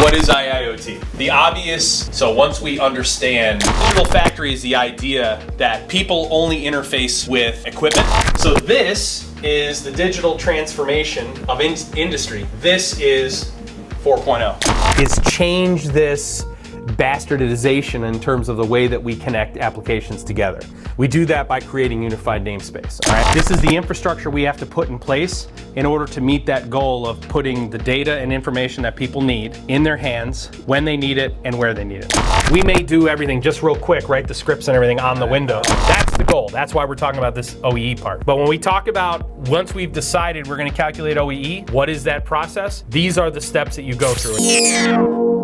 What is IIoT? The obvious, so once we understand, digital factory is the idea that people only interface with equipment. So this is the digital transformation of industry. This is 4.0. It's changed this bastardization in terms of the way that we connect applications together. We do that by creating unified namespace. All right? This is the infrastructure we have to put in place in order to meet that goal of putting the data and information that people need in their hands when they need it and where they need it. We may do everything just real quick, write the scripts and everything on the window. That's the goal. That's why we're talking about this OEE part. But when we talk about once we've decided we're going to calculate OEE, what is that process? These are the steps that you go through.